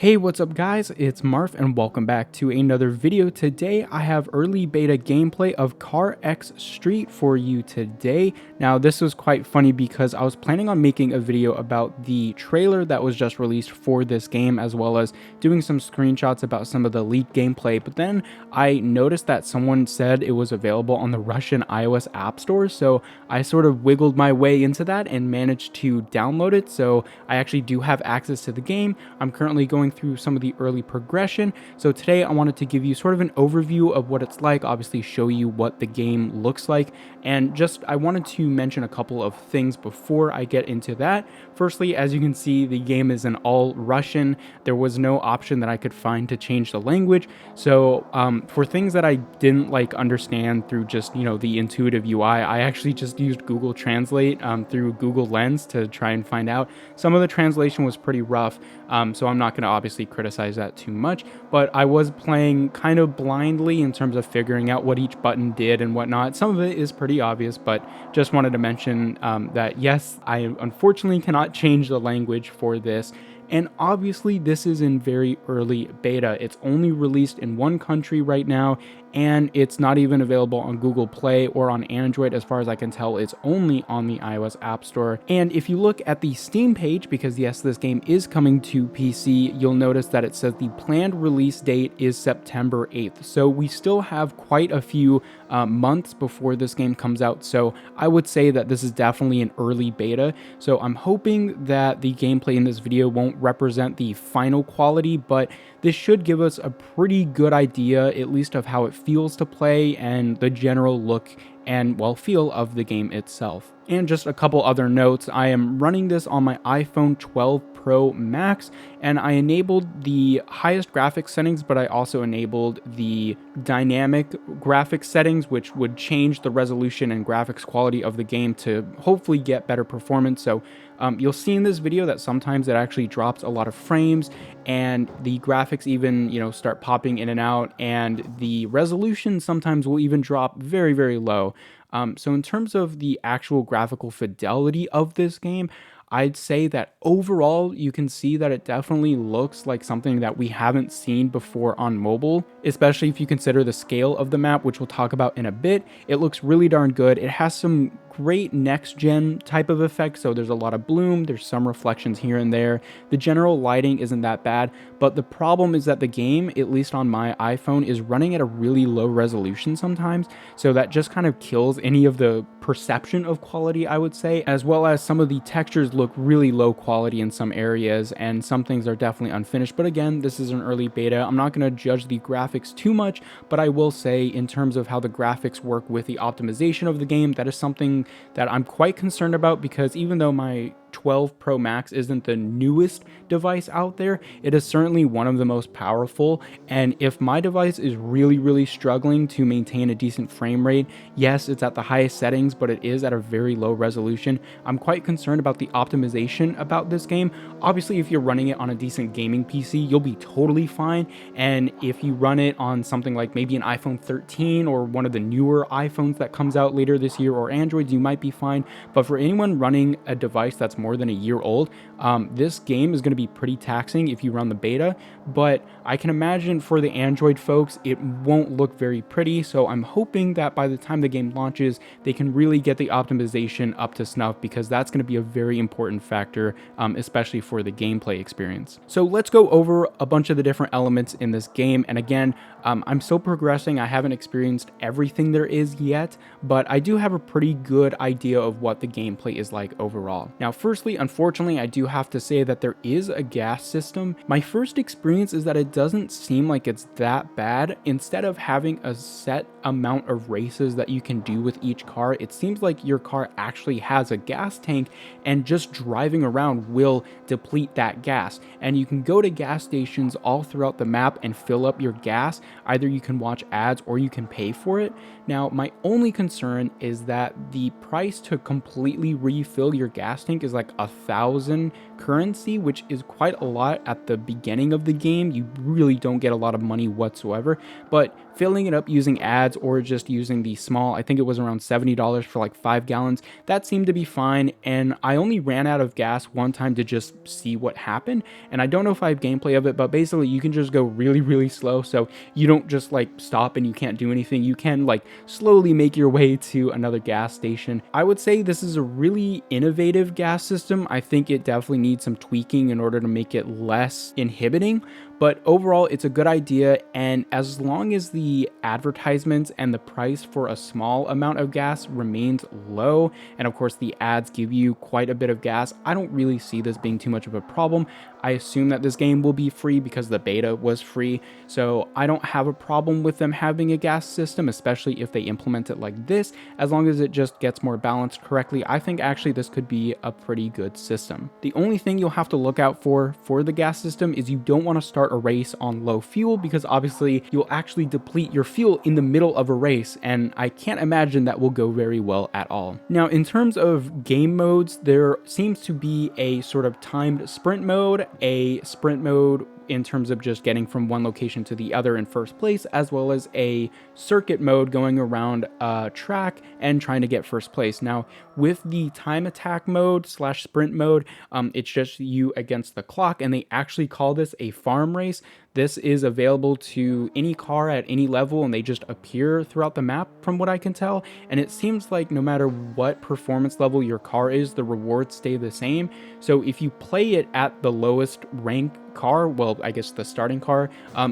Hey, what's up guys? It's Marf and welcome back to another video. Today I have early beta gameplay of CarX Street for you today. Now this was quite funny because I was planning on making a video about the trailer that was just released for this game, as well as doing some screenshots about some of the leaked gameplay, but then I noticed that someone said it was available on the Russian iOS App Store, so I sort of wiggled my way into that and managed to download it. So I actually do have access to the game. I'm currently going through some of the early progression. So today I wanted to give you sort of an overview of what it's like, obviously show you what the game looks like, and just I wanted to mention a couple of things before I get into that. Firstly, as you can see, the game is in all Russian. There was no option that I could find to change the language. So for things that I didn't understand through just, the intuitive UI, I actually just used Google Translate through Google Lens to try and find out. Some of the translation was pretty rough, so I'm not going to obviously criticize that too much, but I was playing kind of blindly in terms of figuring out what each button did and whatnot. Some of it is pretty obvious, but just wanted to mention that yes, I unfortunately cannot change the language for this. And obviously this is in very early beta. It's only released in one country right now, and it's not even available on Google Play or on Android. As far as I can tell, it's only on the iOS App Store. And if you look at the Steam page, because yes, this game is coming to PC, you'll notice that it says the planned release date is September 8th. So we still have quite a few months before this game comes out. So I would say that this is definitely an early beta. So I'm hoping that the gameplay in this video won't represent the final quality, but this should give us a pretty good idea, at least of how it feels to play and the general look and feel of the game itself. And just a couple other notes, I am running this on my iPhone 12 Pro Max, and I enabled the highest graphics settings, but I also enabled the dynamic graphics settings, which would change the resolution and graphics quality of the game to hopefully get better performance. So you'll see in this video that sometimes it actually drops a lot of frames, and the graphics even, start popping in and out, and the resolution sometimes will even drop very, very low. So in terms of the actual graphical fidelity of this game, I'd say that overall you can see that it definitely looks like something that we haven't seen before on mobile, especially if you consider the scale of the map, which we'll talk about in a bit. It looks really darn good. It has some great next gen type of effects, so there's a lot of bloom, there's some reflections here and there. The general lighting isn't that bad, but the problem is that the game, at least on my iPhone, is running at a really low resolution sometimes, so that just kind of kills any of the perception of quality, I would say, as well as some of the textures look really low quality in some areas, and some things are definitely unfinished. But again, this is an early beta. I'm not going to judge the graphics too much, but I will say in terms of how the graphics work with the optimization of the game, that is something that I'm quite concerned about, because even though my 12 Pro Max isn't the newest device out there, it is certainly one of the most powerful. And if my device is really struggling to maintain a decent frame rate, yes, it's at the highest settings, but it is at a very low resolution, I'm quite concerned about the optimization about this game. Obviously, if you're running it on a decent gaming PC, you'll be totally fine. And if you run it on something like maybe an iPhone 13 or one of the newer iPhones that comes out later this year, or Androids, you might be fine. But for anyone running a device that's more than a year old, this game is going to be pretty taxing if you run the beta. But I can imagine for the Android folks, it won't look very pretty. So I'm hoping that by the time the game launches, they can really get the optimization up to snuff, because that's going to be a very important factor, especially for the gameplay experience. So let's go over a bunch of the different elements in this game. And again, I'm still progressing. I haven't experienced everything there is yet, but I do have a pretty good idea of what the gameplay is like overall. Now, firstly, unfortunately, I do have to say that there is a gas system. My first experience is that it doesn't seem like it's that bad. Instead of having a set amount of races that you can do with each car, it seems like your car actually has a gas tank, and just driving around will deplete that gas. And you can go to gas stations all throughout the map and fill up your gas. Either you can watch ads or you can pay for it. Now, my only concern is that the price to completely refill your gas tank is like $1,000 currency, which is quite a lot at the beginning of the game. You really don't get a lot of money whatsoever, but filling it up using ads or just using the small, I think it was around $70 for like 5 gallons, that seemed to be fine. And I only ran out of gas one time to just see what happened. And I don't know if I have gameplay of it, but basically you can just go really, really slow. So you don't just like stop and you can't do anything. You can like slowly make your way to another gas station. I would say this is a really innovative gas system. I think it definitely needs some tweaking in order to make it less inhibiting, but overall it's a good idea. And as long as the advertisements and the price for a small amount of gas remains low, and of course the ads give you quite a bit of gas, I don't really see this being too much of a problem. I assume that this game will be free because the beta was free, so I don't have a problem with them having a gas system, especially if they implement it like this. As long as it just gets more balanced correctly, I think actually this could be a pretty good system. The only thing you'll have to look out for the gas system is you don't want to start a race on low fuel, because obviously you'll actually deplete your fuel in the middle of a race, and I can't imagine that will go very well at all. Now, in terms of game modes, there seems to be a sort of timed sprint mode, a sprint mode in terms of just getting from one location to the other in first place, as well as a circuit mode going around a track and trying to get first place. Now, with the time attack mode slash sprint mode, it's just you against the clock, and they actually call this a farm race. This is available to any car at any level, and they just appear throughout the map from what I can tell. And it seems like no matter what performance level your car is, the rewards stay the same. So if you play it at the lowest rank car, well, I guess the starting car,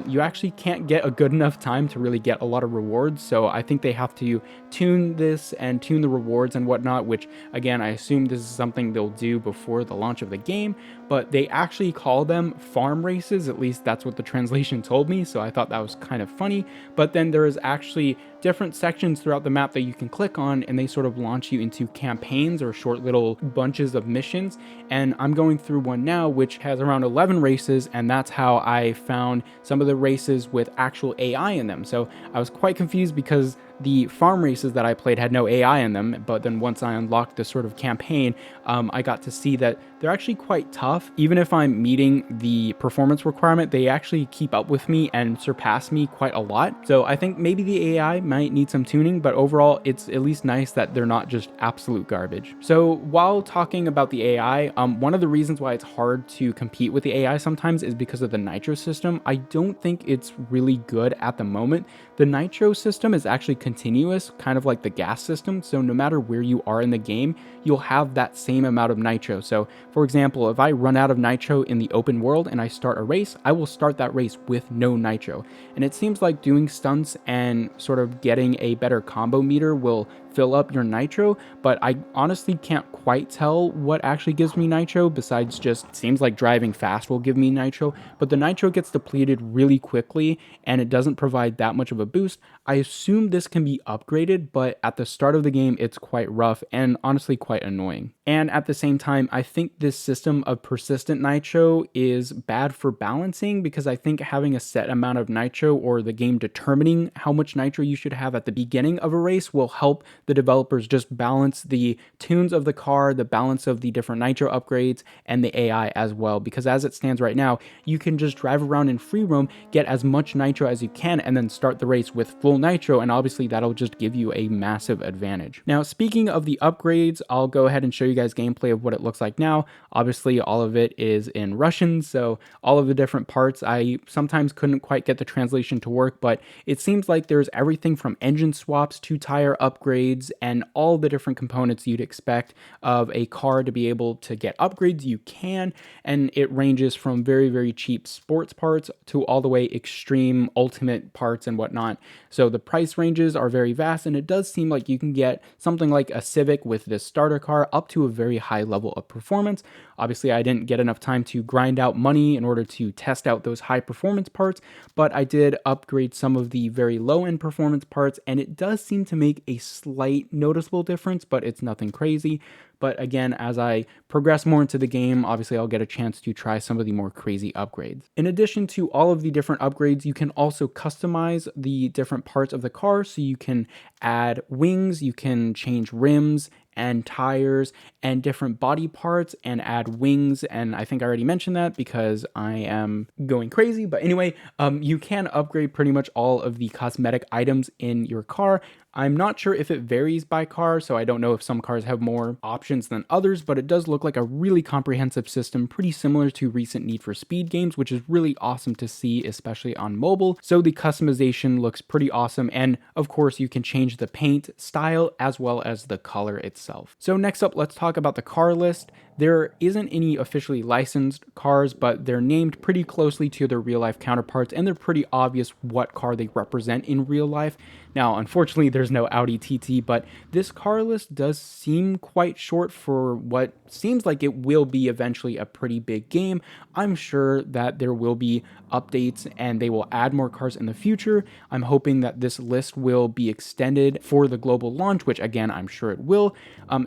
you actually can't get a good enough time to really get a lot of rewards. So I think they have to tune this and tune the rewards and whatnot, which again, I assume this is something they'll do before the launch of the game, but they actually call them farm races. At least that's what the translation told me, so I thought that was kind of funny. But then there is actually different sections throughout the map that you can click on, and they sort of launch you into campaigns or short little bunches of missions. And I'm going through one now which has around 11 races, and that's how I found some of the races with actual AI in them. So I was quite confused because the farm races that I played had no AI in them, but then once I unlocked this sort of campaign, I got to see that they're actually quite tough. Even if I'm meeting the performance requirement, they actually keep up with me and surpass me quite a lot. So I think maybe the AI might need some tuning, but overall it's at least nice that they're not just absolute garbage. So while talking about the AI, one of the reasons why it's hard to compete with the AI sometimes is because of the Nitro system. I don't think it's really good at the moment. The Nitro system is actually continuous, kind of like the gas system. So no matter where you are in the game, you'll have that same amount of nitro. So for example, if I run out of nitro in the open world and I start a race, I will start that race with no nitro. And it seems like doing stunts and sort of getting a better combo meter will fill up your nitro, but I honestly can't quite tell what actually gives me nitro, besides just it seems like driving fast will give me nitro, but the nitro gets depleted really quickly and it doesn't provide that much of a boost. I assume this can be upgraded, but at the start of the game it's quite rough and honestly quite annoying. And at the same time, I think this system of persistent nitro is bad for balancing, because I think having a set amount of nitro, or the game determining how much nitro you should have at the beginning of a race, will help the developers just balance the tunes of the car, the balance of the different nitro upgrades, and the AI as well. Because as it stands right now, you can just drive around in free roam, get as much nitro as you can, and then start the race with full nitro, and obviously that'll just give you a massive advantage. Now, speaking of the upgrades, I'll go ahead and show you guys gameplay of what it looks like now. Obviously, all of it is in Russian, so all of the different parts, I sometimes couldn't quite get the translation to work, but it seems like there's everything from engine swaps to tire upgrades, and all the different components you'd expect of a car to be able to get upgrades. You can, and it ranges from very, very cheap sports parts to all the way extreme ultimate parts and whatnot. So the price ranges are very vast, and it does seem like you can get something like a Civic with this starter car up to a very high level of performance. Obviously, I didn't get enough time to grind out money in order to test out those high performance parts, but I did upgrade some of the very low end performance parts, and it does seem to make a slight noticeable difference, but it's nothing crazy. But again, as I progress more into the game, obviously I'll get a chance to try some of the more crazy upgrades. In addition to all of the different upgrades, you can also customize the different parts of the car. So you can add wings, you can change rims, and tires and different body parts and add wings. And I think I already mentioned that because I am going crazy. But anyway, you can upgrade pretty much all of the cosmetic items in your car. I'm not sure if it varies by car, so I don't know if some cars have more options than others, but it does look like a really comprehensive system, pretty similar to recent Need for Speed games, which is really awesome to see, especially on mobile. So the customization looks pretty awesome, and of course you can change the paint style as well as the color itself. So next up, let's talk about the car list. There isn't any officially licensed cars, but they're named pretty closely to their real life counterparts, and they're pretty obvious what car they represent in real life. Now, unfortunately, there's no Audi TT, but this car list does seem quite short for what seems like it will be eventually a pretty big game. I'm sure that there will be updates and they will add more cars in the future. I'm hoping that this list will be extended for the global launch, which again, I'm sure it will.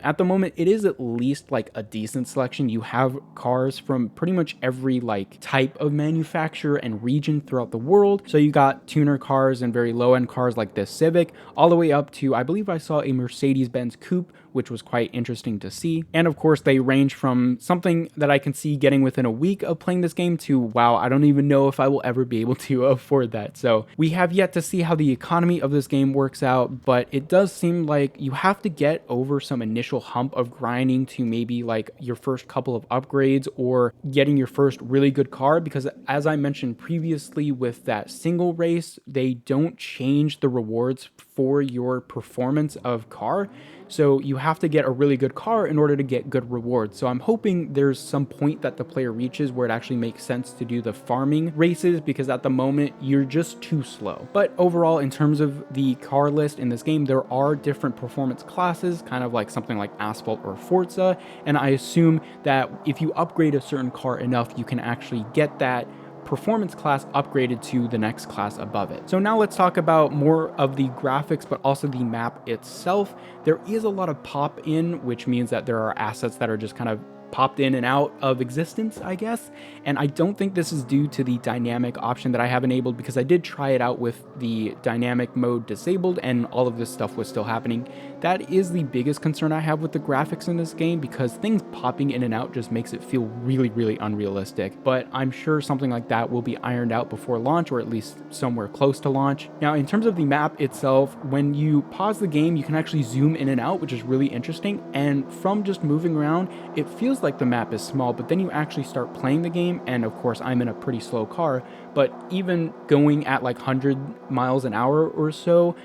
At the moment, it is at least like a decent selection. You have cars from pretty much every like type of manufacturer and region throughout the world. So you got tuner cars and very low-end cars like this Civic, all the way up to, I believe I saw a Mercedes-Benz Coupe, which was quite interesting to see. And of course, they range from something that I can see getting within a week of playing this game to, wow, I don't even know if I will ever be able to afford that. So we have yet to see how the economy of this game works out, but it does seem like you have to get over some initial hump of grinding to maybe like your first couple of upgrades or getting your first really good car, because as I mentioned previously with that single race, they don't change the rewards for your performance of car. So you have to get a really good car in order to get good rewards. So I'm hoping there's some point that the player reaches where it actually makes sense to do the farming races, because at the moment you're just too slow. But overall, in terms of the car list in this game, there are different performance classes, kind of like something like Asphalt or Forza. And I assume that if you upgrade a certain car enough, you can actually get that performance class upgraded to the next class above it. So now let's talk about more of the graphics, but also the map itself. There is a lot of pop in, which means that there are assets that are just kind of popped in and out of existence, I guess. And I don't think this is due to the dynamic option that I have enabled, because I did try it out with the dynamic mode disabled and all of this stuff was still happening. That is the biggest concern I have with the graphics in this game, because things popping in and out just makes it feel really, really unrealistic. But I'm sure something like that will be ironed out before launch, or at least somewhere close to launch. Now, in terms of the map itself, when you pause the game, you can actually zoom in and out, which is really interesting. And from just moving around, it feels like the map is small, but then you actually start playing the game, and of course I'm in a pretty slow car, but even going at like 100 miles an hour or so,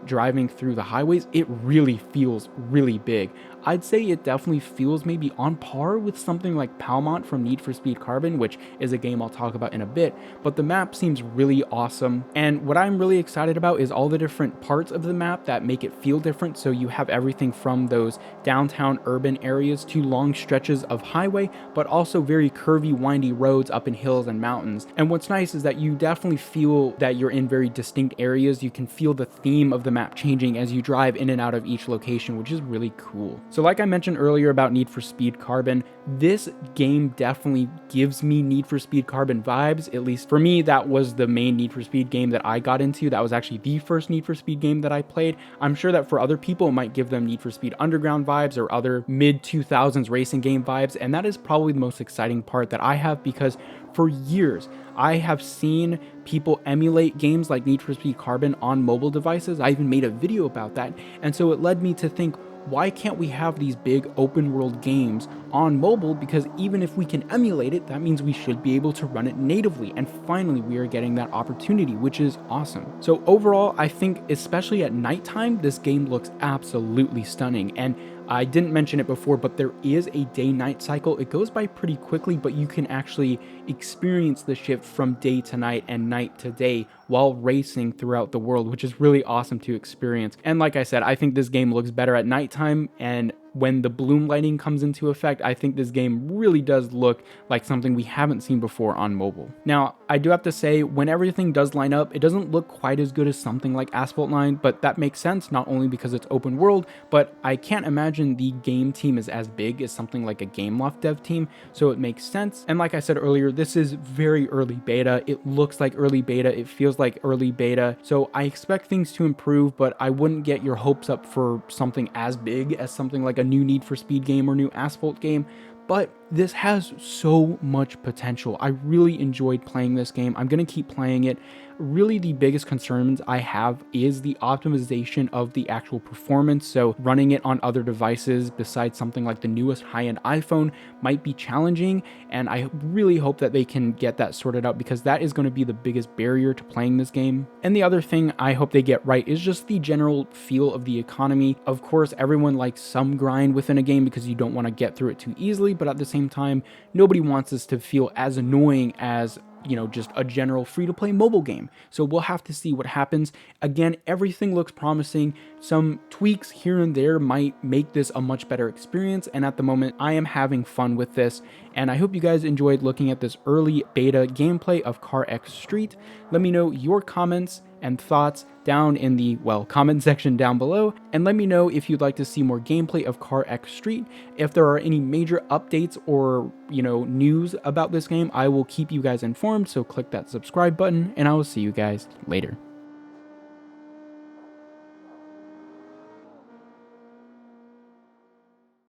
driving through the highways, it really feels really big. I'd say it definitely feels maybe on par with something like Palmont from Need for Speed Carbon, which is a game I'll talk about in a bit, but the map seems really awesome. And what I'm really excited about is all the different parts of the map that make it feel different. So you have everything from those downtown urban areas to long stretches of highway, but also very curvy, windy roads up in hills and mountains. And what's nice is that you definitely feel that you're in very distinct areas. You can feel the theme of the map changing as you drive in and out of each location, which is really cool. So like I mentioned earlier about Need for Speed Carbon, this game definitely gives me Need for Speed Carbon vibes. At least for me, that was the main Need for Speed game that I got into. That was actually the first Need for Speed game that I played. I'm sure that for other people, it might give them Need for Speed Underground vibes or other mid-2000s racing game vibes. And that is probably the most exciting part that I have, because for years, I have seen people emulate games like Need for Speed Carbon on mobile devices. I even made a video about that. And so it led me to think, why can't we have these big open world games on mobile? Because even if we can emulate it, that means we should be able to run it natively. And finally, we are getting that opportunity, which is awesome. So overall, I think especially at nighttime, this game looks absolutely stunning. And I didn't mention it before, but there is a day-night cycle. It goes by pretty quickly, but you can actually experience the shift from day to night and night to day while racing throughout the world, which is really awesome to experience. And like I said, I think this game looks better at nighttime, and when the bloom lighting comes into effect, I think this game really does look like something we haven't seen before on mobile. Now, I do have to say, when everything does line up, it doesn't look quite as good as something like Asphalt 9, but that makes sense, not only because it's open world, but I can't imagine the game team is as big as something like a Gameloft dev team, so it makes sense. And like I said earlier, this is very early beta. It looks like early beta, it feels like early beta, so I expect things to improve, but I wouldn't get your hopes up for something as big as something like a a new Need for Speed game or new Asphalt game, but this has so much potential. I really enjoyed playing this game. I'm going to keep playing it. Really, the biggest concerns I have is the optimization of the actual performance. So running it on other devices besides something like the newest high-end iPhone might be challenging, and I really hope that they can get that sorted out, because that is going to be the biggest barrier to playing this game. And the other thing I hope they get right is just the general feel of the economy. Of course, everyone likes some grind within a game because you don't want to get through it too easily, but at the same time, nobody wants this to feel as annoying as, you know, just a general free-to-play mobile game. So we'll have to see what happens. Again, everything looks promising. Some tweaks here and there might make this a much better experience, and at the moment, I am having fun with this, and I hope you guys enjoyed looking at this early beta gameplay of CarX Street. Let me know your comments and thoughts down in the, well, comment section down below, and let me know if you'd like to see more gameplay of CarX Street. If there are any major updates or, you know, news about this game, I will keep you guys informed, so click that subscribe button, and I will see you guys later.